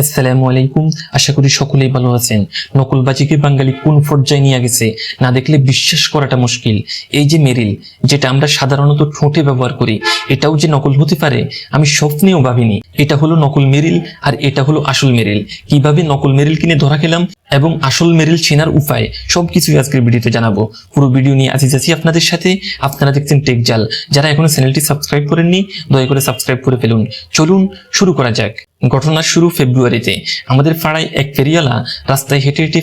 আসসালামু আলাইকুম। আশা করি সকলেই ভালো আছেন। নকলবাজিকে বাঙালি কোন পর্যায়ে নিয়ে গেছে না দেখলে বিশ্বাস করাটা মুশকিল। এই যে মেরিল, যেটা আমরা সাধারণত ঠোঁটে ব্যবহার করি, এটাও যে নকল হতে পারে আমি স্বপ্নেও ভাবিনি। এটা হলো নকল মেরিল আর এটা হলো আসল মেরিল। কিভাবে নকল মেরিল কিনে ধরা খেলাম এবং আসল মেরিল চেনার উপায় সবকিছুই আজকের ভিডিওতে জানাবো। পুরো ভিডিও নিয়ে আছি আপনাদের সাথে। আপনারা দেখছেন টেকজাল। যারা এখনো চ্যানেলটি সাবস্ক্রাইব করেননি দয়া করে সাবস্ক্রাইব করে ফেলুন। চলুন শুরু করা যাক। ঘটনার শুরু ফেব্রুয়ারিতে। আমাদের পাড়ায় এক ফেরিওয়ালা রাস্তায় হেঁটে হেঁটে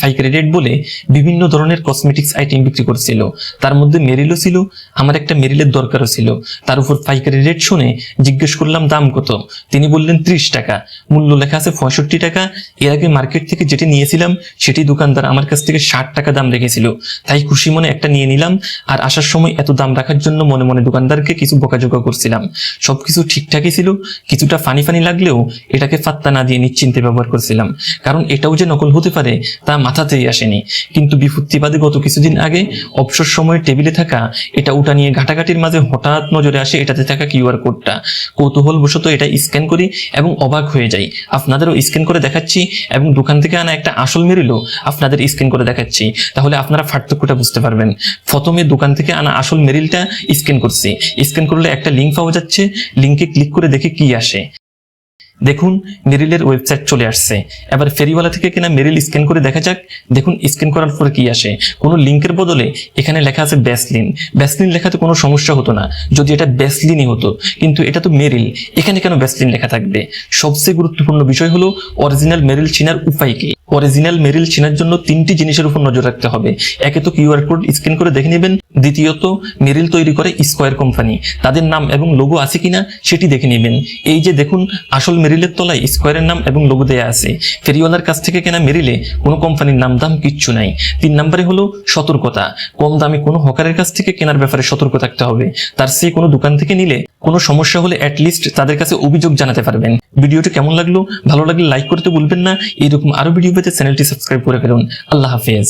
ফাইকারি রেট বলে বিভিন্ন ধরনের কসমেটিক্স আইটেম বিক্রি করছিল। তার মধ্যে মেরিলও ছিল। আমার একটা মেরিলের দরকারও ছিল। তার উপর পাইকারি রেট শুনে জিজ্ঞেস করলাম দাম কত। তিনি বললেন 30 টাকা। মূল্য লেখা আছে 65 টাকা। এর আগে মার্কেট থেকে যেটি নিয়েছিলাম সেটি দোকানদার আমার কাছ থেকে 60 টাকা দাম রেখেছিল। তাই খুশি মনে একটা নিয়ে নিলাম। আর আসার সময় এত দাম রাখার জন্য মনে মনে দোকানদারকে কিছু বকাঝকা করছিলাম। সবকিছু ঠিকঠাকই ছিল। কিছুটা ফানি লাগলেও এটাকে ফাত্তা না দিয়ে নিশ্চিন্তে ব্যবহার করছিলাম, কারণ এটাও যে নকল হতে পারে তা মাথাতেই আসেনি। কিন্তু বিপত্তিবাদে গত কিছুদিন আগে অবসর সময়ে টেবিলে থাকা এটা ওটা নিয়ে ঘাটাঘাটির মাঝে হঠাৎ নজরে আসে এটাতে থাকা কিউআর কোডটা। কৌতূহলবশত এটা স্ক্যান করি এবং অবাক হয়ে যাই। আপনাদেরও স্ক্যান করে দেখাচ্ছি এবং দোকান থেকে আনা একটা আসল মেরিলও আপনাদের স্ক্যান করে দেখাচ্ছি, তাহলে আপনারা পার্থক্যটা বুঝতে পারবেন। প্রথমে দোকান থেকে আনা আসল মেরিলটা স্ক্যান করছি। স্ক্যান করলে একটা লিঙ্ক পাওয়া যাচ্ছে। লিঙ্কে ক্লিক করে দেখে কি আসে। দেখুন মেরিলের ওয়েবসাইট চলে আসছে। এবার ফেরিওয়ালা থেকে কেনা মেরিল স্ক্যান করে দেখা যাক। দেখুন স্ক্যান করার পরে কি আসে। কোনো লিঙ্কের বদলে এখানে লেখা আছে ব্যাসলিন। ব্যাসলিন লেখাতে কোনো সমস্যা হতো না যদি এটা ব্যাসলিনই হতো, কিন্তু এটা তো মেরিল, এখানে কেন ব্যাসলিন লেখা থাকবে? সবচেয়ে গুরুত্বপূর্ণ বিষয় হলো অরিজিনাল মেরিল চেনার উপায় কি। অরিজিনাল মেরিল চেনার জন্য 3টি জিনিসের উপর নজর রাখতে হবে। একে তো কিউআর কোড স্ক্যান করে দেখে নেবেন। দ্বিতীয়ত মেরিল তৈরি করে স্কয়ার কোম্পানি, তাদের নাম এবং লোগো আছে কিনা সেটি দেখে নেবেন। এই যে দেখুন আসল মেরিলের তলায় স্কয়ারের নাম এবং লোগো দেয়া আছে। ফেরিওয়ালার কাছ থেকে কেনা মেরিলে কোনো কোম্পানির নাম দাম কিচ্ছু নাই। 3 নম্বরে হলো সতর্কতা। কম দামে কোনো হকারের কাছ থেকে কেনার ব্যাপারে সতর্ক থাকতে হবে। তার চেয়ে কোনো দোকান থেকে নিলে কোনো সমস্যা হলে অ্যাটলিস্ট তাদের কাছে অভিযোগ জানাতে পারবেন। ভিডিওটি কেমন লাগলো? ভালো লাগলে লাইক করতে ভুলবেন না। এইরকম আরো ভিডিও পেতে চ্যানেলটি সাবস্ক্রাইব করে ফেলুন। আল্লাহ হাফেজ।